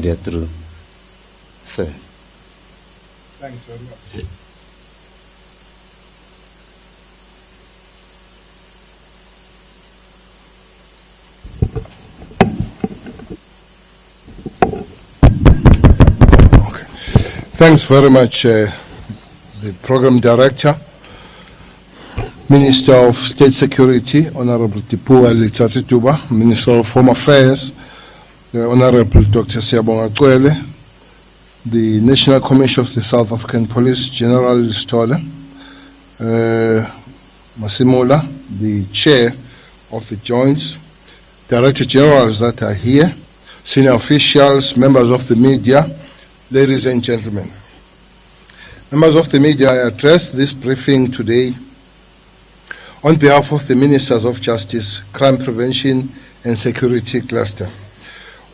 area through. Sir. Thanks very much. Okay. Thanks very much, the Program Director, Minister of State Security, Honorable Tipuwa Letsatsi-Tuba, Minister of Home Affairs, Honorable Dr. Siyabonga Cwele, the National Commissioner of the South African Police, General Stole, Masimula, the Chair of the Joints, Director Generals that are here, senior officials, members of the media, ladies and gentlemen. Members of the media, I address this briefing today on behalf of the Ministers of Justice, Crime Prevention and Security Cluster,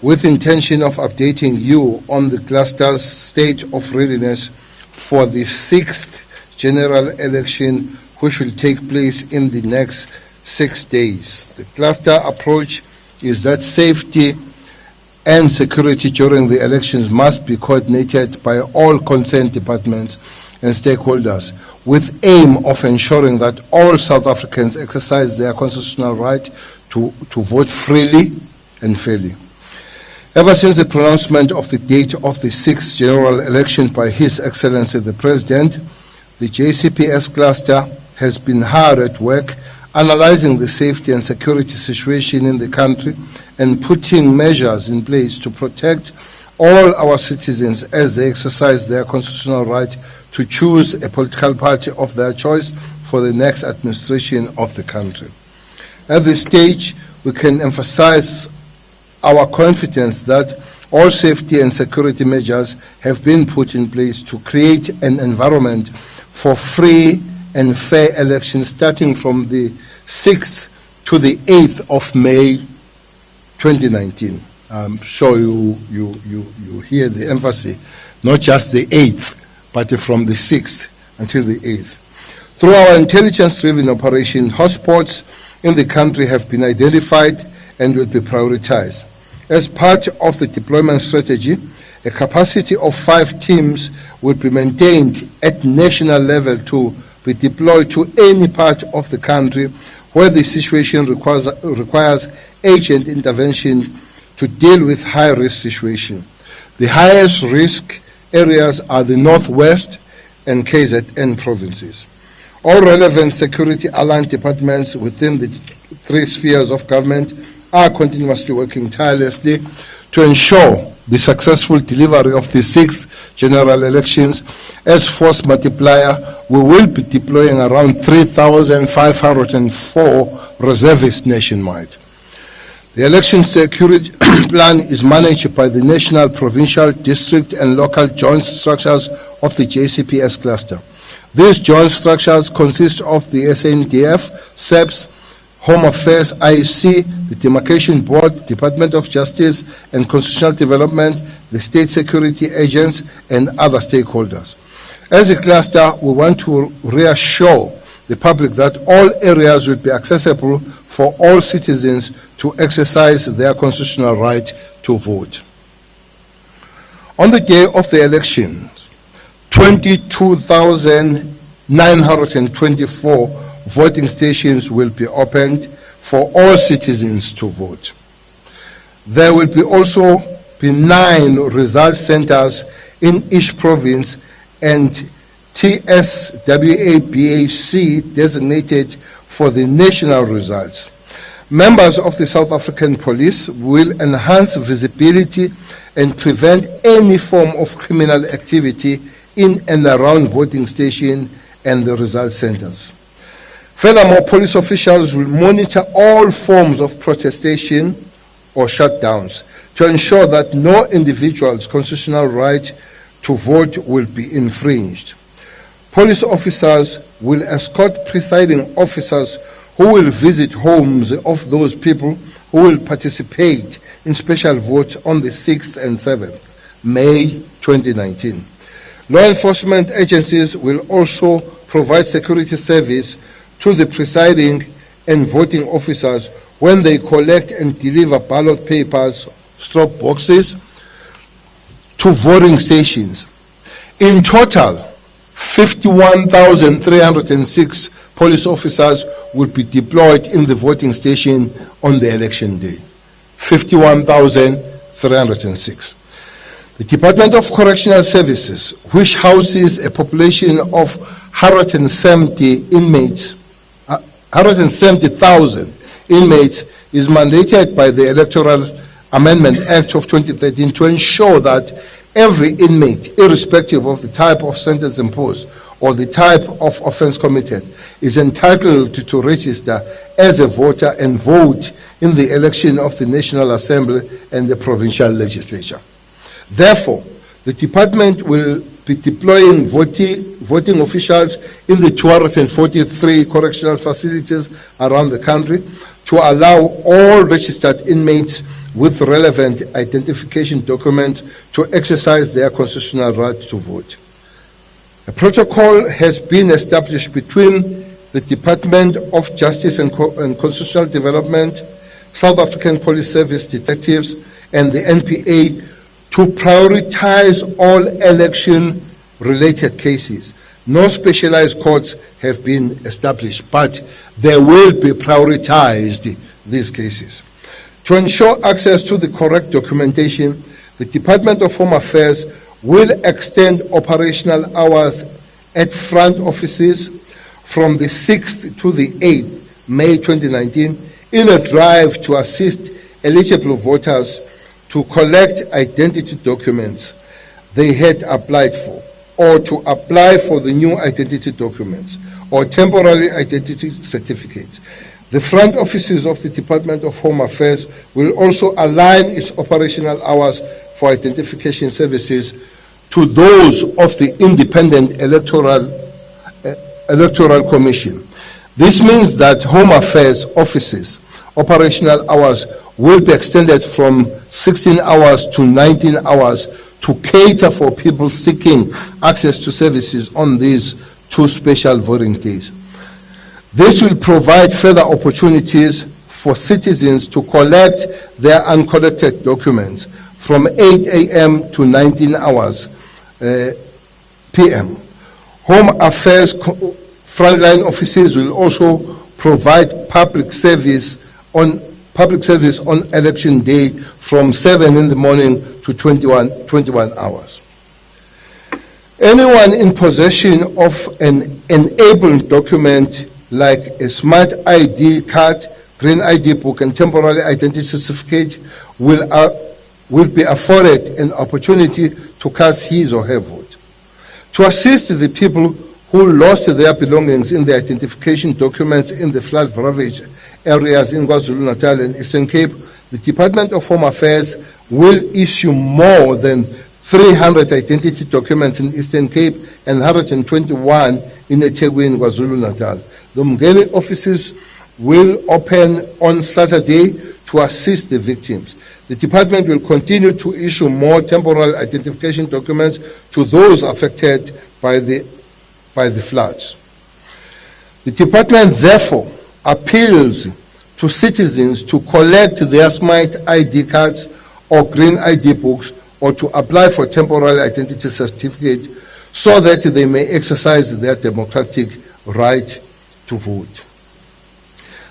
with intention of updating you on the cluster's state of readiness for the 6th general election, which will take place in the next 6 days. The cluster approach is that safety and security during the elections must be coordinated by all concerned departments and stakeholders, with aim of ensuring that all South Africans exercise their constitutional right to vote freely and fairly. Ever since the pronouncement of the date of the 6th general election by His Excellency the President, the JCPS cluster has been hard at work analyzing the safety and security situation in the country and putting measures in place to protect all our citizens as they exercise their constitutional right to choose a political party of their choice for the next administration of the country. At this stage, we can emphasize our confidence that all safety and security measures have been put in place to create an environment for free and fair elections starting from the 6th to the 8th of May 2019. I'm sure you hear the emphasis, not just the 8th, but from the 6th until the 8th. Through our intelligence-driven operation, hotspots in the country have been identified and will be prioritized. As part of the deployment strategy, a capacity of 5 teams will be maintained at national level to be deployed to any part of the country where the situation requires urgent intervention to deal with high-risk situation. The highest risk areas are the Northwest and KZN provinces. All relevant security-aligned departments within the 3 spheres of government are continuously working tirelessly to ensure the successful delivery of the 6th general elections. As force multiplier, we will be deploying around 3,504 reservists nationwide. The election security plan is managed by the national, provincial, district, and local joint structures of the JCPS cluster. These joint structures consist of the SNDF, SEPS, Home Affairs, IEC, the Demarcation Board, Department of Justice and Constitutional Development, the State Security Agents, and other stakeholders. As a cluster, we want to reassure the public that all areas will be accessible for all citizens to exercise their constitutional right to vote. On the day of the election, 22,924 voting stations will be opened for all citizens to vote. There will be also be 9 result centers in each province and TSWA-BAC designated for the national results. Members of the South African Police will enhance visibility and prevent any form of criminal activity in and around voting station and the result centers. Furthermore, police officials will monitor all forms of protestation or shutdowns to ensure that no individual's constitutional right to vote will be infringed. Police officers will escort presiding officers who will visit homes of those people who will participate in special votes on the 6th and 7th May 2019. Law enforcement agencies will also provide security service to the presiding and voting officers when they collect and deliver ballot papers, strop boxes, to voting stations. In total, 51,306 police officers will be deployed in the voting station on the election day. 51,306. The Department of Correctional Services, which houses a population of 170,000 inmates, is mandated by the Electoral Amendment Act of 2013 to ensure that every inmate, irrespective of the type of sentence imposed or the type of offense committed, is entitled to register as a voter and vote in the election of the National Assembly and the provincial legislature. Therefore, the department will be deploying voting officials in the 243 correctional facilities around the country to allow all registered inmates with relevant identification documents to exercise their constitutional right to vote. A protocol has been established between the Department of Justice and Constitutional Development, South African Police Service detectives, and the NPA to prioritize all election-related cases. No specialized courts have been established, but they will be prioritized, these cases. To ensure access to the correct documentation, the Department of Home Affairs will extend operational hours at front offices from the 6th to the 8th May 2019 in a drive to assist eligible voters to collect identity documents they had applied for, or to apply for the new identity documents or temporary identity certificates. The front offices of the Department of Home Affairs will also align its operational hours for identification services to those of the Independent Electoral Commission. This means that Home Affairs offices' operational hours will be extended from 16 hours to 19 hours to cater for people seeking access to services on these two special voting days. This will provide further opportunities for citizens to collect their uncollected documents from 8 a.m. to 19 hours p.m. Home Affairs frontline offices will also provide public service on election day from 7 in the morning to 21 hours. Anyone in possession of an enabled document like a smart ID card, green ID book, and temporary identity certificate will be afforded an opportunity to cast his or her vote. To assist the people who lost their belongings in the identification documents in the flood-ravaged areas in KwaZulu-Natal and Eastern Cape, the Department of Home Affairs will issue more than 300 identity documents in Eastern Cape and 121 in eThekwini, KwaZulu-Natal. The Mngeni offices will open on Saturday to assist the victims. The department will continue to issue more temporary identification documents to those affected by the floods. The department therefore appeals to citizens to collect their smart ID cards or green ID books or to apply for temporary identity certificate so that they may exercise their democratic right to vote.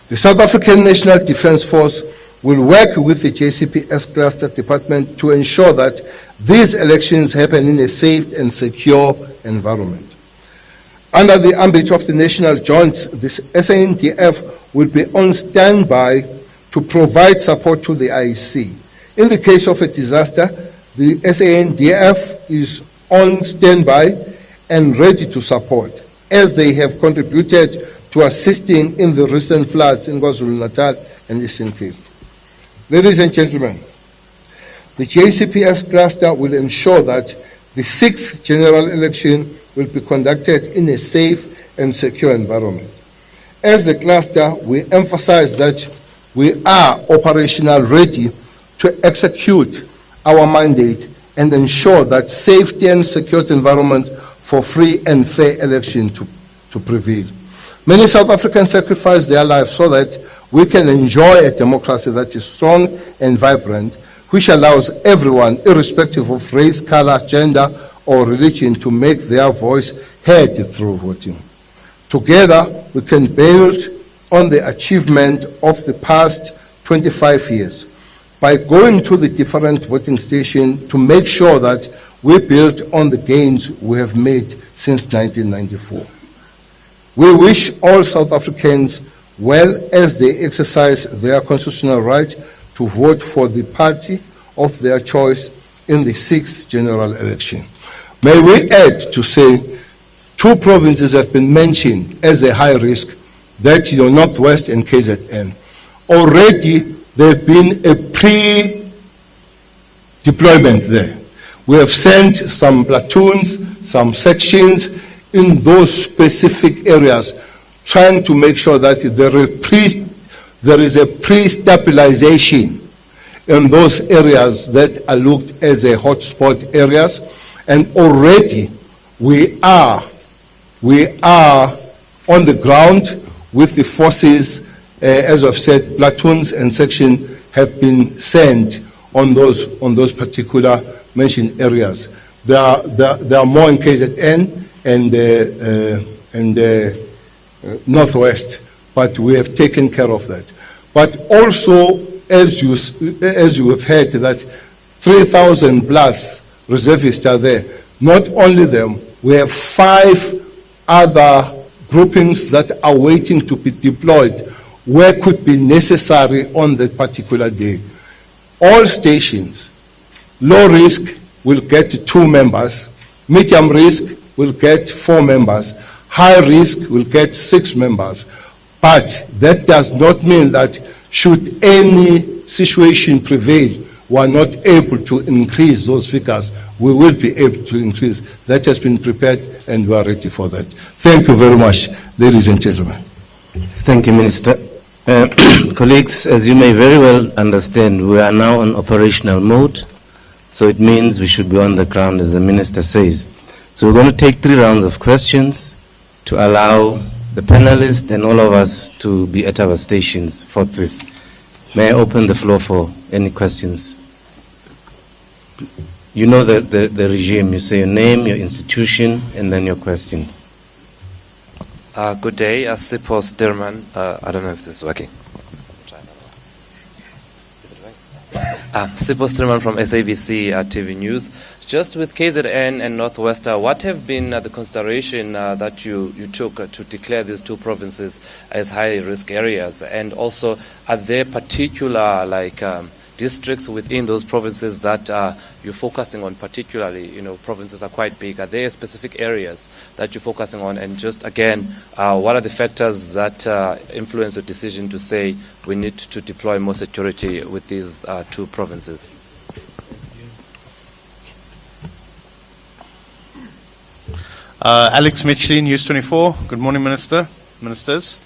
The South African National Defence Force will work with the JCPS Cluster Department to ensure that these elections happen in a safe and secure environment. Under the ambit of the national joints, the SANDF will be on standby to provide support to the IEC. In the case of a disaster, the SANDF is on standby and ready to support, as they have contributed to assisting in the recent floods in KwaZulu-Natal and Eastern Cape. Ladies and gentlemen, the JCPS cluster will ensure that the 6th general election will be conducted in a safe and secure environment. As the cluster, we emphasize that we are operational ready to execute our mandate and ensure that safety and secure environment for free and fair election to prevail. Many South Africans sacrifice their lives so that we can enjoy a democracy that is strong and vibrant, which allows everyone, irrespective of race, color, gender, or religion, to make their voice heard through voting. Together, we can build on the achievement of the past 25 years by going to the different voting stations to make sure that we build on the gains we have made since 1994. We wish all South Africans well as they exercise their constitutional right to vote for the party of their choice in the 6th general election. May we add to say 2 provinces have been mentioned as a high risk, that Northwest and KZN. Already there have been a pre-deployment there. We have sent some platoons, some sections in those specific areas, trying to make sure that there is a pre-stabilization in those areas that are looked as a hotspot areas, and already we are on the ground with the forces. As I've said, platoons and section have been sent on those particular mentioned areas. There are more in KZN and Northwest, but we have taken care of that. But also, as you have heard, that 3,000 plus reservists are there. Not only them, we have 5 other groupings that are waiting to be deployed where could be necessary on that particular day. All stations, low risk will get 2 members, medium risk will get 4 members, high risk will get 6 members. But that does not mean that should any situation prevail, we are not able to increase those figures. We will be able to increase. That has been prepared and we are ready for that. Thank you very much, ladies and gentlemen. Thank you, Minister. Colleagues, as you may very well understand, we are now on operational mode, so it means we should be on the ground, as the Minister says. So we're going to take 3 rounds of questions to allow the panelists and all of us to be at our stations forthwith. May I open the floor for any questions? You know the regime. You say your name, your institution, and then your questions. Good day, Sipho Sturman. I don't know if this is working. Is it right? Sipho Sturman from SABC TV News. Just with KZN and Northwest, what have been the consideration that you took to declare these 2 provinces as high-risk areas? And also, are there particular districts within those provinces that you're focusing on particularly? Provinces are quite big. Are there specific areas that you're focusing on? And just again, what are the factors that influence your decision to say we need to deploy more security with these 2 provinces? Alex Mitchley, News 24. Good morning, Ministers.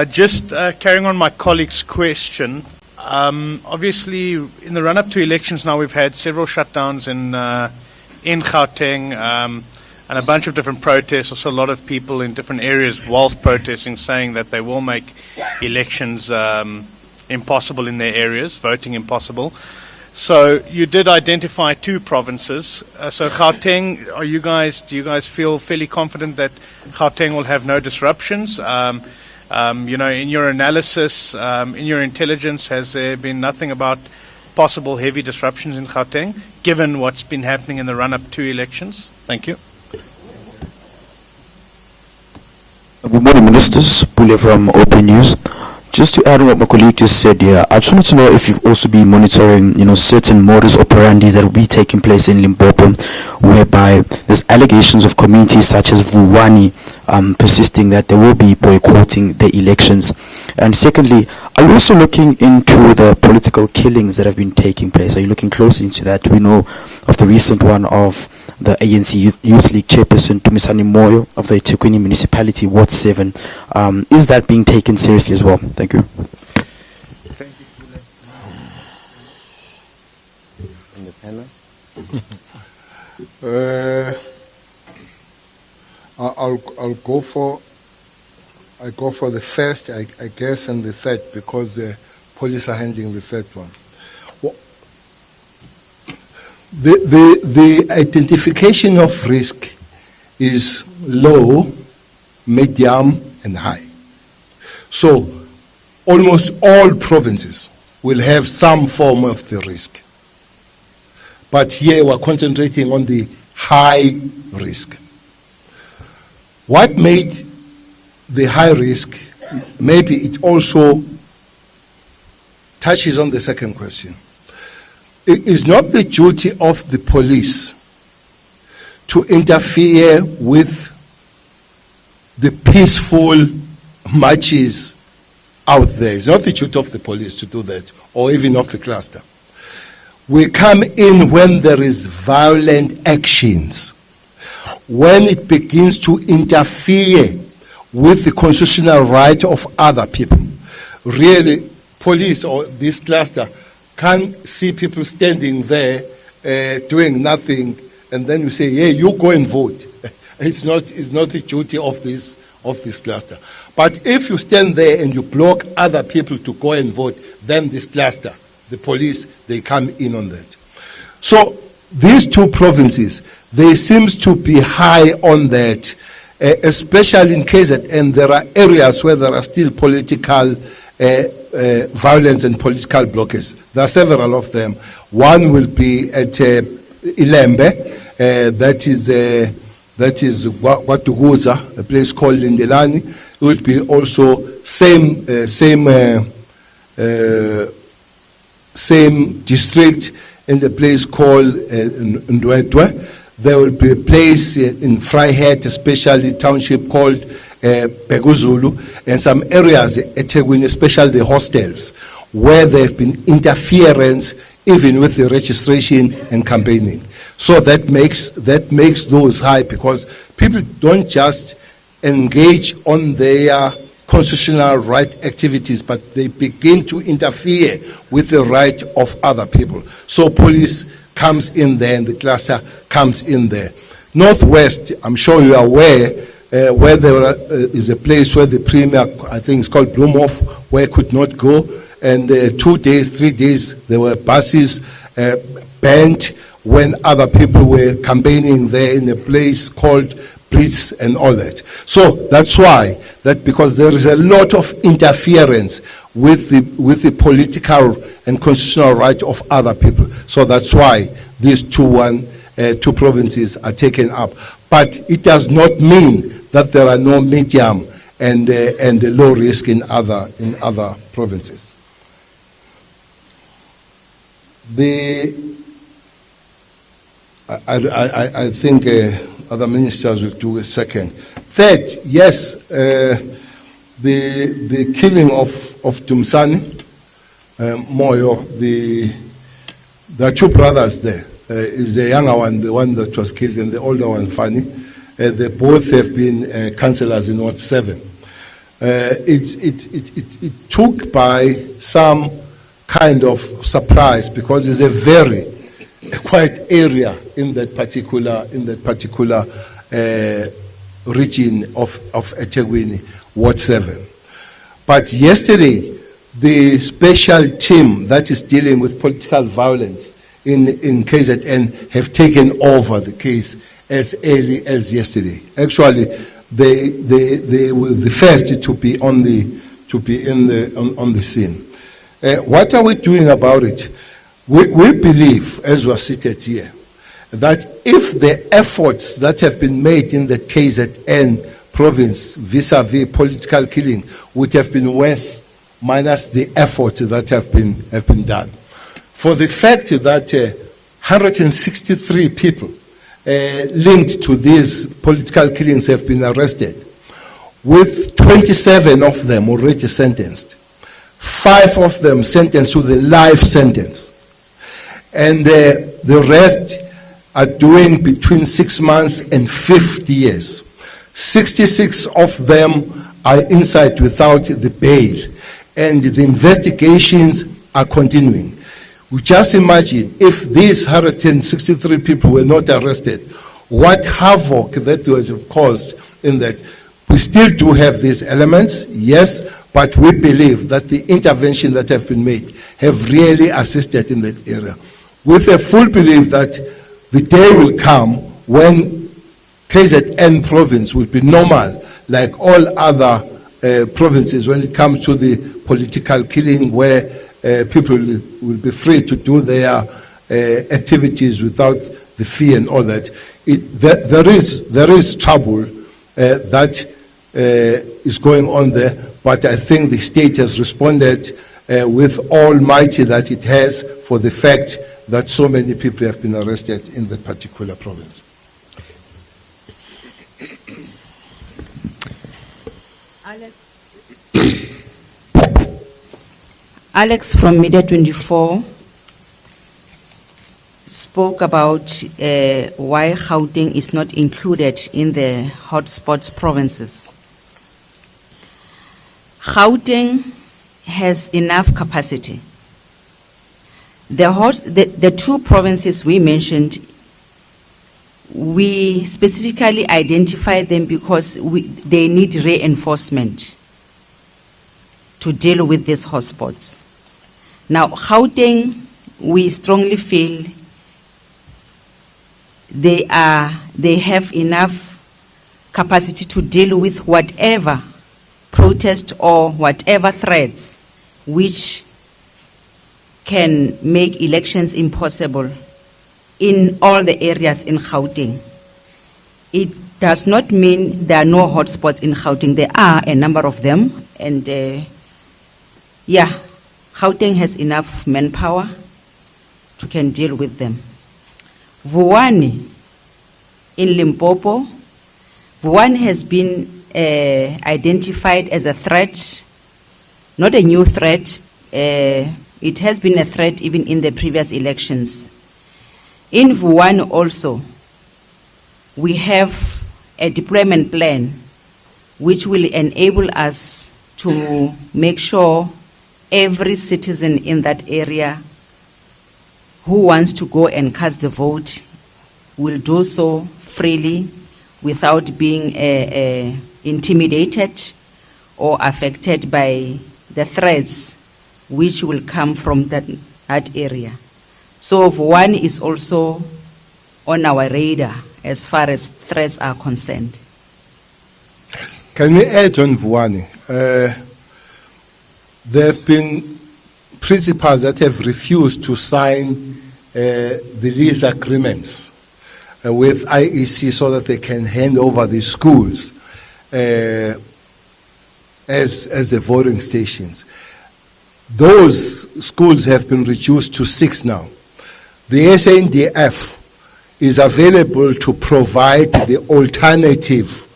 Just carrying on my colleague's question, obviously in the run-up to elections now we've had several shutdowns in Gauteng and a bunch of different protests, also a lot of people in different areas whilst protesting saying that they will make elections impossible in their areas, voting impossible. So you did identify 2 provinces. So Gauteng, do you guys feel fairly confident that Gauteng will have no disruptions? In your analysis, in your intelligence, has there been nothing about possible heavy disruptions in Gauteng, given what's been happening in the run-up to elections? Thank you. Good morning, Ministers. Pule from Open News. Just to add on what my colleague just said here, I just wanted to know if you've also been monitoring, certain modus operandi that will be taking place in Limpopo, whereby there's allegations of communities such as Vuwani persisting that they will be boycotting the elections. And secondly, are you also looking into the political killings that have been taking place? Are you looking closely into that? We know of the recent one of the ANC Youth League chairperson, Tumisani Moyo, of the eThekwini Municipality, Ward 7. Is that being taken seriously as well? Thank you. Thank you. In the panel? I'll go for the first, I guess, and the third, because the police are handling the third one. The identification of risk is low, medium, and high. So almost all provinces will have some form of the risk. But here we're concentrating on the high risk. What made the high risk, maybe it also touches on the second question. It is not the duty of the police to interfere with the peaceful marches out there. It's not the duty of the police to do that, or even of the cluster. We come in when there is violent actions, when it begins to interfere with the constitutional right of other people. Really, police or this cluster can't see people standing there doing nothing, and then you say, "Yeah, you go and vote." It's not the duty of this cluster. But if you stand there and you block other people to go and vote, then this cluster, the police, they come in on that. So these two provinces, they seem to be high on that, especially in KZN. There are areas where there are still political violence and political blockades. There are several of them. One will be at Ilembe, that is Watuguza, a place called Lindelani. It will be also same district in the place called Ndwedwe. There will be a place in Vryheid, especially township called Beguzulu, and some areas at Tegwini, especially the hostels, where there have been interference even with the registration and campaigning. So that makes those high, because people don't just engage on their constitutional right activities, but they begin to interfere with the right of other people. So police comes in there and the cluster comes in there. Northwest, I'm sure you are aware, where there is a place where the premier, I think it's called Bloemhof, where could not go. And 2 days, 3 days, there were buses banned when other people were campaigning there in a place called Brits and all that. So that's why, because there is a lot of interference with the political and constitutional right of other people. So that's why these two provinces are taken up. But it does not mean that there are no medium and low risk in other provinces. I think other ministers will do a second. Third, yes, the killing of Tumsani, Moyo, there are two brothers there. Is the younger one, the one that was killed, and the older one, Fanny. They both have been councillors in Ward 7. It took by some kind of surprise, because it's a very quiet area in that particular region of eThekwini, Ward 7. But yesterday, the special team that is dealing with political violence in KZN have taken over the case as early as yesterday. Actually, they were the first to be on the scene. What are we doing about it? We believe, as we are seated here, that if the efforts that have been made in the KZN province vis-a-vis political killing would have been worse, minus the efforts that have been done. For the fact that 163 people linked to these political killings have been arrested, with 27 of them already sentenced, 5 of them sentenced to the life sentence, and the rest are doing between 6 months and 50 years. 66 of them are inside without the bail, and the investigations are continuing. We just imagine if these 163 people were not arrested, what havoc that would have caused in that. We still do have these elements, yes, but we believe that the intervention that have been made have really assisted in that area. with a full belief that the day will come when KZN province will be normal like all other provinces when it comes to the political killing, where people will be free to do their activities without the fear and all that. There is trouble that is going on there, but I think the state has responded with all mighty that it has for the fact that so many people have been arrested in that particular province. Alex from Media 24 spoke about why Gauteng is not included in the hotspot provinces. Gauteng has enough capacity. The two provinces we mentioned, we specifically identified them because they need reinforcement to deal with these hotspots. Now, Gauteng, we strongly feel they have enough capacity to deal with whatever protest or whatever threats which can make elections impossible in all the areas in Gauteng. It does not mean there are no hotspots in Gauteng. There are a number of them, and Gauteng has enough manpower to can deal with them. Vuwani in Limpopo, Vuwani has been identified as a threat, not a new threat. It has been a threat even in the previous elections. In Vuwani also, we have a deployment plan which will enable us to make sure every citizen in that area who wants to go and cast the vote will do so freely without being intimidated or affected by the threats which will come from that area. So one is also on our radar as far as threats are concerned. Can we add on Vuwani? There have been principals that have refused to sign the lease agreements with IEC so that they can hand over the schools as the voting stations. Those schools have been reduced to 6 now. The SANDF is available to provide the alternative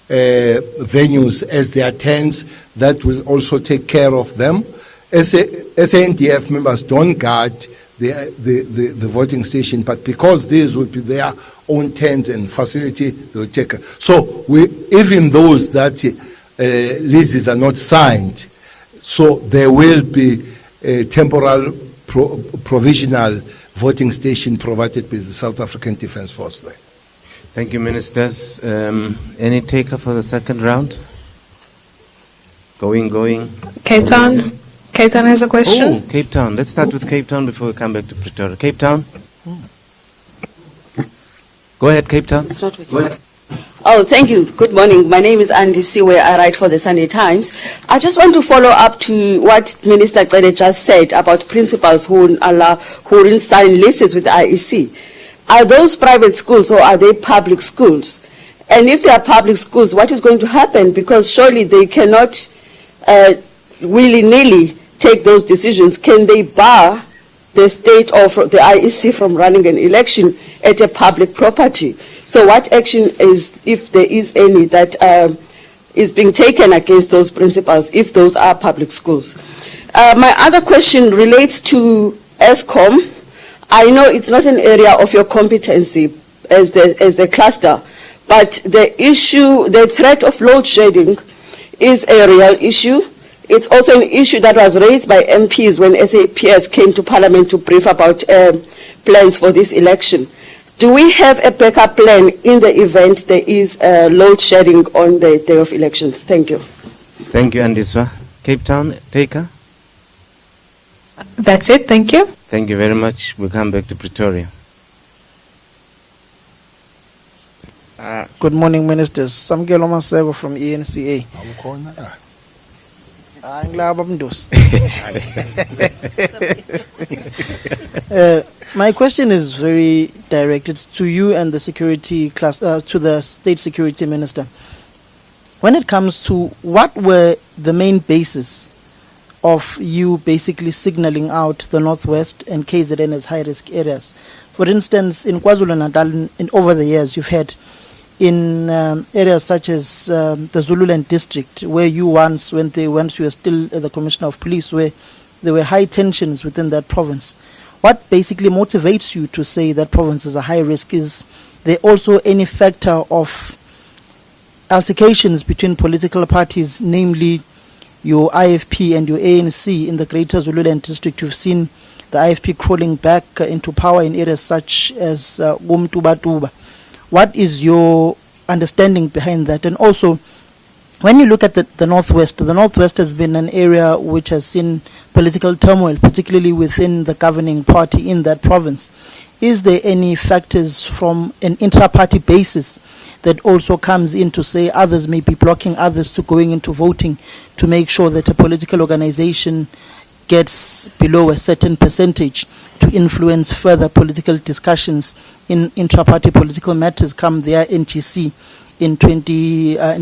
venues as their tents that will also take care of them. SANDF members don't guard the voting station, but because these will be their own tents and facility, they will take care. So even those that leases are not signed, so there will be a temporal provisional voting station provided by the South African Defence Force there. Thank you, ministers. Any taker for the second round? Going. Cape Town. Cape Town has a question. Oh, Cape Town. Let's start with Cape Town before we come back to Pretoria. Cape Town. Go ahead, Cape Town. It's not working. Oh, thank you. Good morning. My name is Andy Siwe. I write for the Sunday Times. I just want to follow up to what Minister Cede just said about principals who will sign leases with the IEC. Are those private schools or are they public schools? And if they are public schools, what is going to happen? Because surely they cannot willy-nilly take those decisions. Can they bar the state or the IEC from running an election at a public property? So what action is, if there is any, that is being taken against those principals if those are public schools? My other question relates to ESCOM. I know it's not an area of your competency as the cluster, but the threat of load shedding is a real issue. It's also an issue that was raised by MPs when SAPS came to Parliament to brief about plans for this election. Do we have a backup plan in the event there is load shedding on the day of elections? Thank you. Thank you, Andiswa. Cape Town, taker. That's it. Thank you. Thank you very much. We'll come back to Pretoria. Good morning, Ministers. Samkelo Masego from ENCA. Ngilaba mndosi. My question is very directed to you and the security class, to the State Security Minister. When it comes to what were the main basis of you basically signaling out the Northwest and KZN as high-risk areas? For instance, in KwaZulu-Natal, over the years, you've had in areas such as the Zululand district, where you once you were still the Commissioner of Police, where there were high tensions within that province. What basically motivates you to say that province is a high risk? Is there also any factor of altercations between political parties, namely your IFP and your ANC in the greater Zululand district? You've seen the IFP crawling back into power in areas such as Gumtuba. What is your understanding behind that? And also, when you look at the Northwest has been an area which has seen political turmoil, particularly within the governing party in that province. Is there any factors from an intra-party basis that also comes in to say others may be blocking others to going into voting to make sure that a political organization gets below a certain percentage to influence further political discussions in intra-party political matters come their NGC in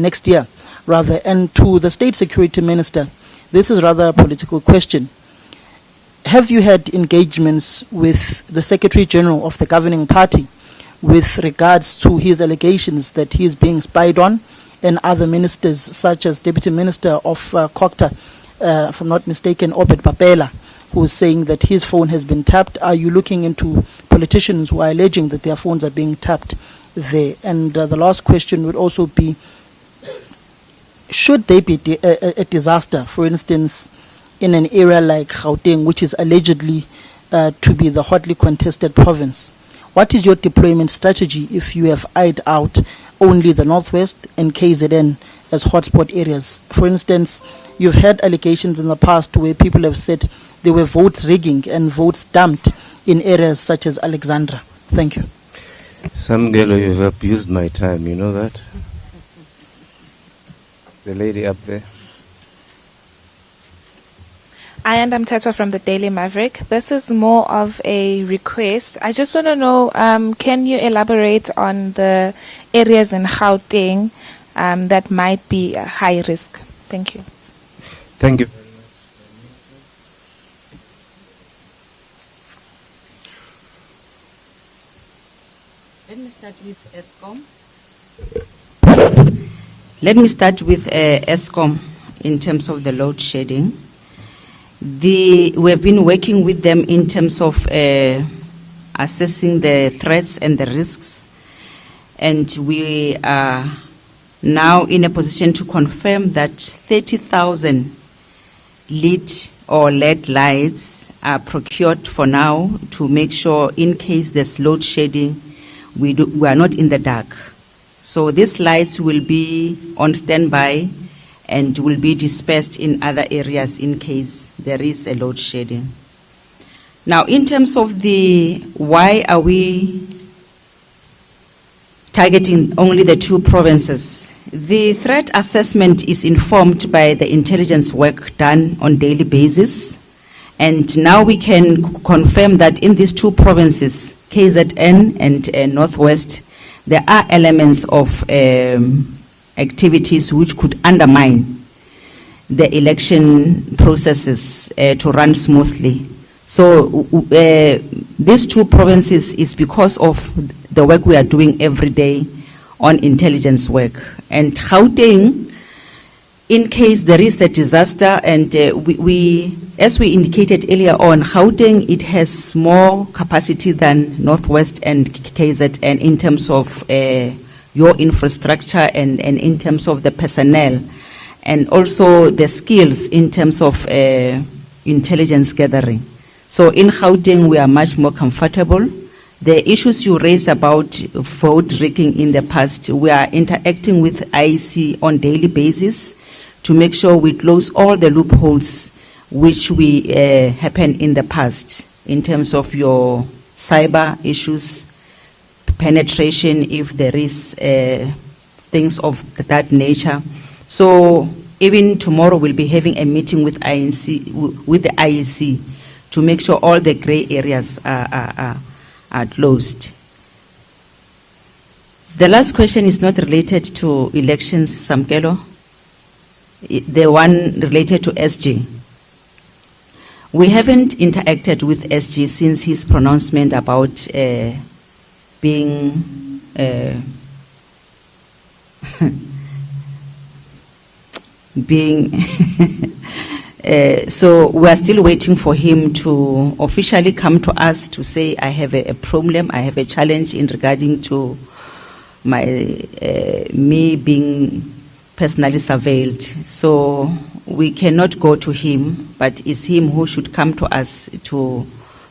next year, rather? And to the State Security Minister, this is rather a political question. Have you had engagements with the Secretary General of the governing party with regards to his allegations that he is being spied on, and other ministers such as Deputy Minister of Kokta, if I'm not mistaken, Obed Papela, who is saying that his phone has been tapped? Are you looking into politicians who are alleging that their phones are being tapped there? And the last question would also be, should there be a disaster, for instance, in an area like Gauteng, which is allegedly to be the hotly contested province? What is your deployment strategy if you have eyed out only the Northwest and KZN as hotspot areas? For instance, you've had allegations in the past where people have said there were votes rigging and votes dumped in areas such as Alexandra. Thank you. Samgelo, you've abused my time, you know that? The lady up there. I'm Teta from the Daily Maverick. This is more of a request. I just want to know, can you elaborate on the areas in Gauteng that might be a high risk? Thank you. Thank you. Let me start with ESCOM. Let me start with ESCOM in terms of the load shedding. We have been working with them in terms of assessing the threats and the risks, and we are now in a position to confirm that 30,000 LED lights are procured for now to make sure in case there's load shedding, we are not in the dark. So these lights will be on standby and will be dispersed in other areas in case there is a load shedding. Now, in terms of the why are we targeting only the two provinces, the threat assessment is informed by the intelligence work done on daily basis, and now we can confirm that in these two provinces, KZN and Northwest, there are elements of activities which could undermine the election processes to run smoothly. So these two provinces is because of the work we are doing every day on intelligence work. And Gauteng, in case there is a disaster, and as we indicated earlier on, Gauteng, it has more capacity than Northwest and KZN in terms of your infrastructure and in terms of the personnel, and also the skills in terms of intelligence gathering. So in Gauteng, we are much more comfortable. The issues you raised about vote rigging in the past, we are interacting with IEC on daily basis to make sure we close all the loopholes which we happened in the past in terms of your cyber issues, penetration, if there is things of that nature. So even tomorrow we'll be having a meeting with with the IEC to make sure all the gray areas are closed. The last question is not related to elections, Samkelo. The one related to SG. We haven't interacted with SG since his pronouncement about being so we are still waiting for him to officially come to us to say, I have a problem, I have a challenge in regarding to my me being personally surveilled. So we cannot go to him, but it's him who should come to us to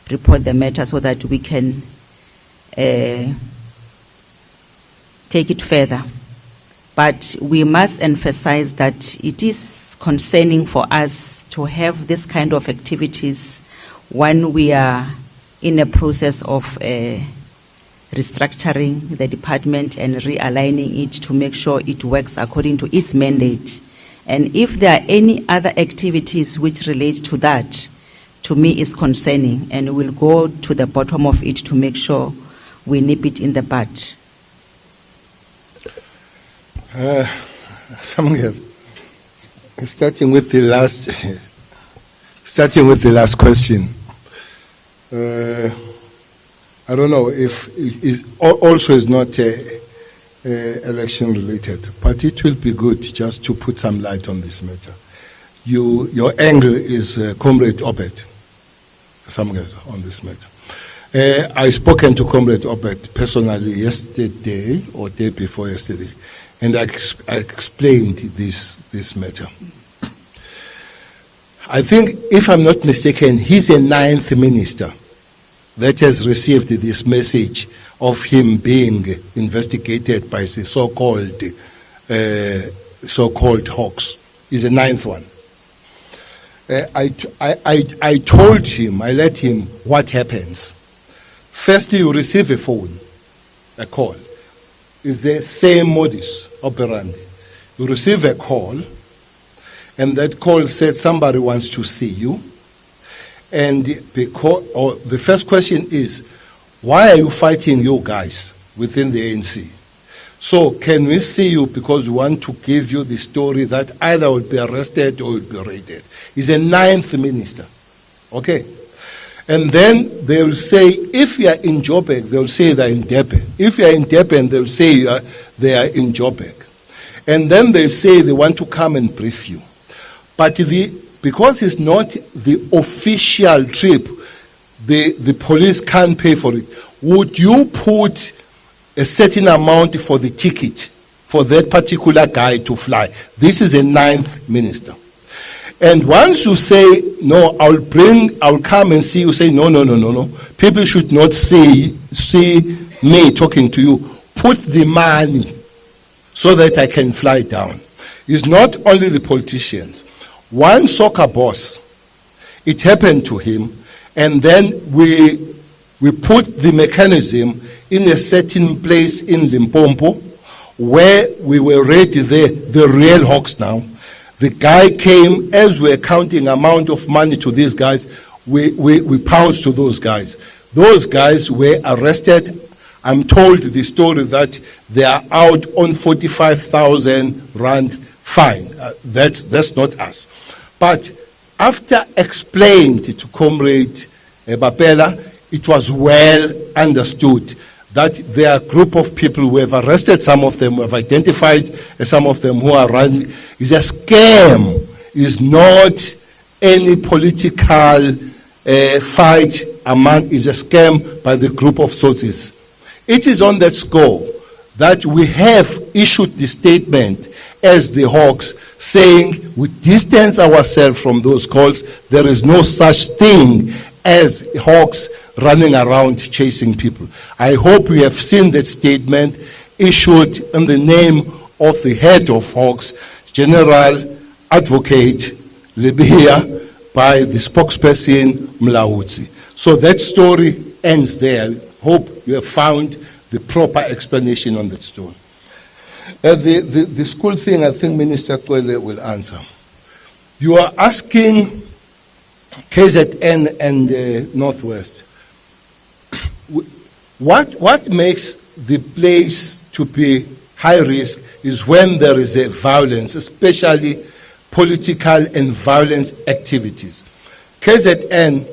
report the matter so that we can take it further. But we must emphasize that it is concerning for us to have this kind of activities when we are in a process of restructuring the department and realigning it to make sure it works according to its mandate. And if there are any other activities which relate to that, to me is concerning, and we'll go to the bottom of it to make sure we nip it in the bud. Samuel, starting with the last question. I don't know if it is also is not election related, but it will be good just to put some light on this matter. Your angle is Comrade Obed, Samuel, on this matter. I spoken to Comrade Obed personally yesterday or day before yesterday, and I explained this matter. I think, if I'm not mistaken, he's a 9th minister that has received this message of him being investigated by the so-called hawks. He's the 9th one. I told him, I let him, what happens. Firstly, you receive a phone, a call. It's the same modus operandi. You receive a call, and that call said somebody wants to see you. And the first question is, why are you fighting you guys within the ANC? So can we see you because we want to give you the story that either will be arrested or will be raided? He's a 9th minister. Okay? And then they will say, if you are in Joburg, they will say they are in Durban. If you are in Durban, they will say they are in Joburg. And then they say they want to come and brief you. But because it's not the official trip, the police can't pay for it. Would you put a certain amount for the ticket for that particular guy to fly? This is a 9th minister. And once you say, no, I'll come and see you, say, no. People should not see me talking to you. Put the money so that I can fly down. It's not only the politicians. One soccer boss, it happened to him, and then we put the mechanism in a certain place in Limpopo where we were ready there, the real hawks now. The guy came, as we were counting amount of money to these guys, we pounced to those guys. Those guys were arrested. I'm told the story that they are out on 45,000 rand fine. That's not us. But after explained to Comrade Bapela, it was well understood that there are a group of people who have arrested some of them, who have identified some of them who are running. It's a scam. It's not any political fight among, it's a scam by the group of sources. It is on that score that we have issued the statement as the Hawks, saying we distance ourselves from those calls. There is no such thing as Hawks running around chasing people. I hope you have seen that statement issued in the name of the head of Hawks, General Advocate Libia by the spokesperson Mlaudzi. So that story ends there. Hope you have found the proper explanation on that story. The school thing, I think Minister Kwele will answer. You are asking KZN and Northwest, what makes the place to be high risk is when there is a violence, especially political and violence activities. KZN,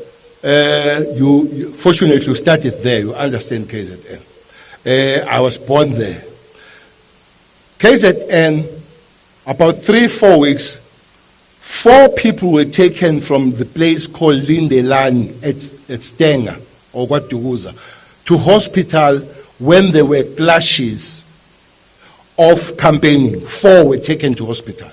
fortunately you started there, you understand KZN. I was born there. KZN, about 3-4 weeks, 4 people were taken from the place called Lindelani at Stenga or Watuguza to hospital when there were clashes of campaigning. 4 were taken to hospital,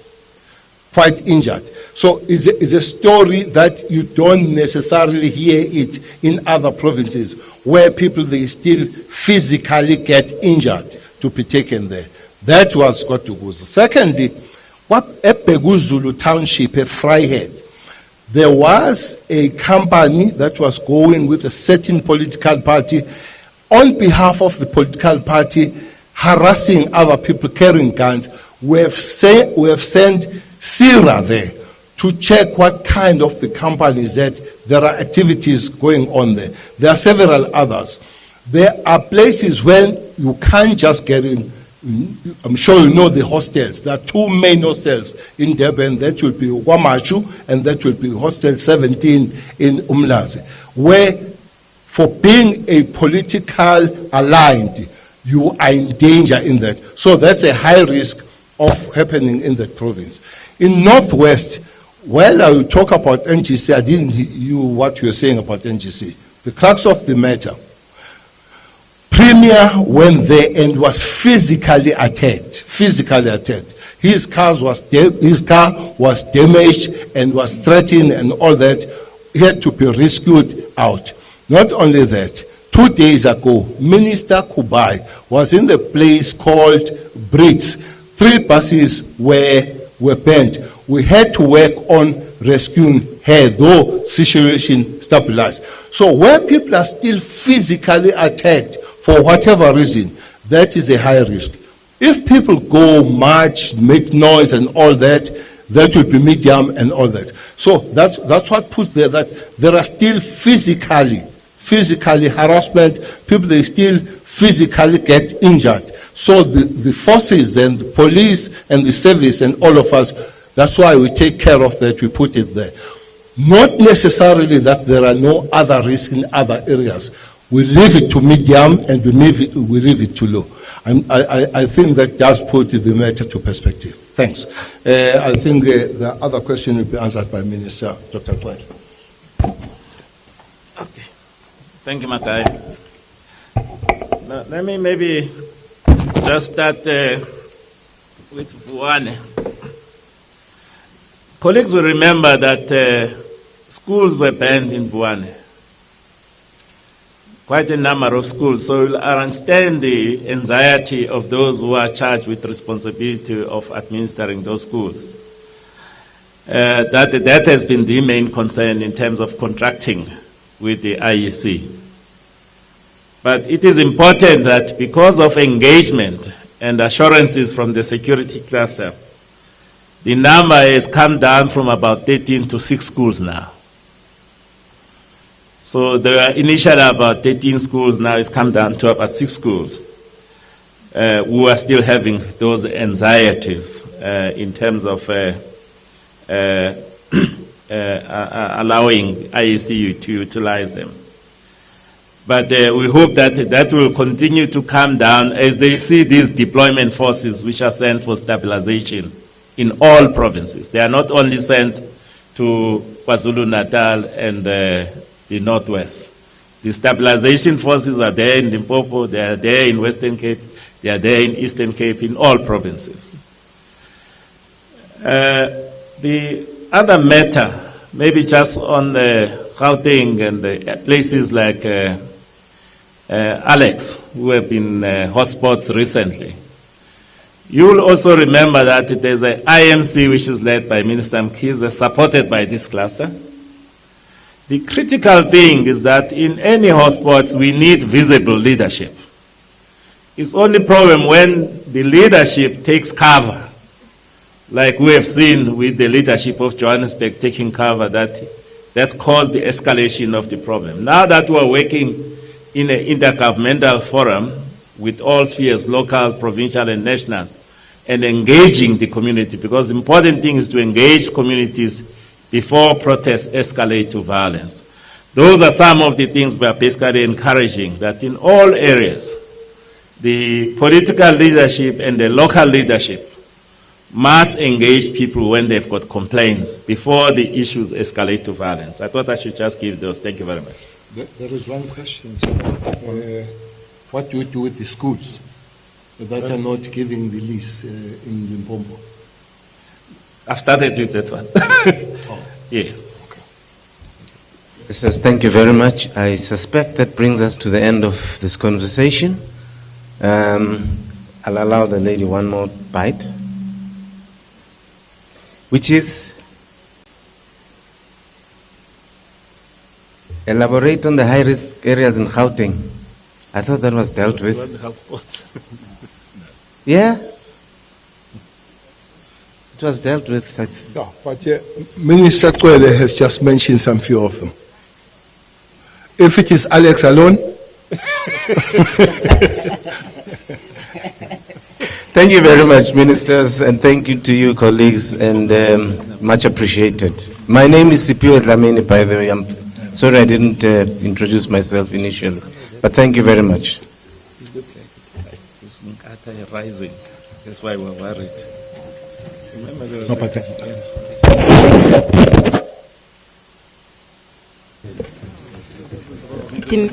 quite injured. So it's a story that you don't necessarily hear it in other provinces where people, they still physically get injured to be taken there. That was Watuguza. Secondly, what Epeguzulu Township, a Fryhead, there was a company that was going with a certain political party on behalf of the political party, harassing other people carrying guns. We have sent SIRA there to check what kind of the company is that. There are activities going on there. There are several others. There are places where you can't just get in. I'm sure you know the hostels. There are 2 main hostels in Durban. That will be Wamachu and that will be Hostel 17 in Umlazi, where for being a political aligned, you are in danger in that. So that's a high risk of happening in that province. In Northwest, well, I will talk about NGC. I didn't hear what you were saying about NGC. The crux of the matter, Premier went there and was physically attacked. His car was damaged and was threatened and all that. He had to be rescued out. Not only that, 2 days ago, Minister Kubai was in the place called Brits. 3 buses were burnt. We had to work on rescuing her, though situation stabilized. So where people are still physically attacked for whatever reason, that is a high risk. If people go march, make noise and all that, that will be medium and all that. So that's what puts there, that there are still physically harassment, people, they still physically get injured. So the forces and the police and the service and all of us, that's why we take care of that, we put it there. Not necessarily that there are no other risks in other areas. We leave it to medium and we leave it to low. I think that does put the matter to perspective. Thanks. I think the other question will be answered by Minister Dr. Twine. Okay. Thank you, Makai. Now, let me maybe just start with one. Colleagues will remember that schools were banned in Vuane. Quite a number of schools. So you'll understand the anxiety of those who are charged with responsibility of administering those schools. That has been the main concern in terms of contracting with the IEC. But it is important that because of engagement and assurances from the security cluster, the number has come down from about 13 to 6 schools now. So there were initially about 13 schools, now it's come down to about 6 schools who are still having those anxieties in terms of allowing IEC to utilize them. But we hope that that will continue to come down as they see these deployment forces which are sent for stabilization in all provinces. They are not only sent to KwaZulu-Natal and the Northwest. The stabilization forces are there in Limpopo, they are there in Western Cape, they are there in Eastern Cape, in all provinces. The other matter, maybe just on Gauteng and the places like Alex, who have been hotspots recently. You will also remember that there's an IMC which is led by Minister Mkhize, supported by this cluster. The critical thing is that in any hotspots, we need visible leadership. It's only problem when the leadership takes cover, like we have seen with the leadership of Johannesburg taking cover, that's caused the escalation of the problem. Now that we're working in an intergovernmental forum with all spheres, local, provincial, and national, and engaging the community, because the important thing is to engage communities before protests escalate to violence. Those are some of the things we are basically encouraging, that in all areas, the political leadership and the local leadership must engage people when they've got complaints before the issues escalate to violence. I thought I should just give those. Thank you very much. There is one question. What do you do with the schools that are not giving the lease in Limpopo? I've started with that one. Yes. Says, thank you very much. I suspect that brings us to the end of this conversation. I'll allow the lady one more bite, which is elaborate on the high-risk areas in Gauteng. I thought that was dealt with. Yeah? It was dealt with. Yeah, but Minister Kwele has just mentioned some few of them. If it is Alex alone, Thank you very much, ministers, and thank you to you, colleagues, and much appreciated. My name is Sipio Dlamini, by the way. I'm sorry I didn't introduce myself initially, but thank you very much. It's rising. That's why we're worried. no, but Tim.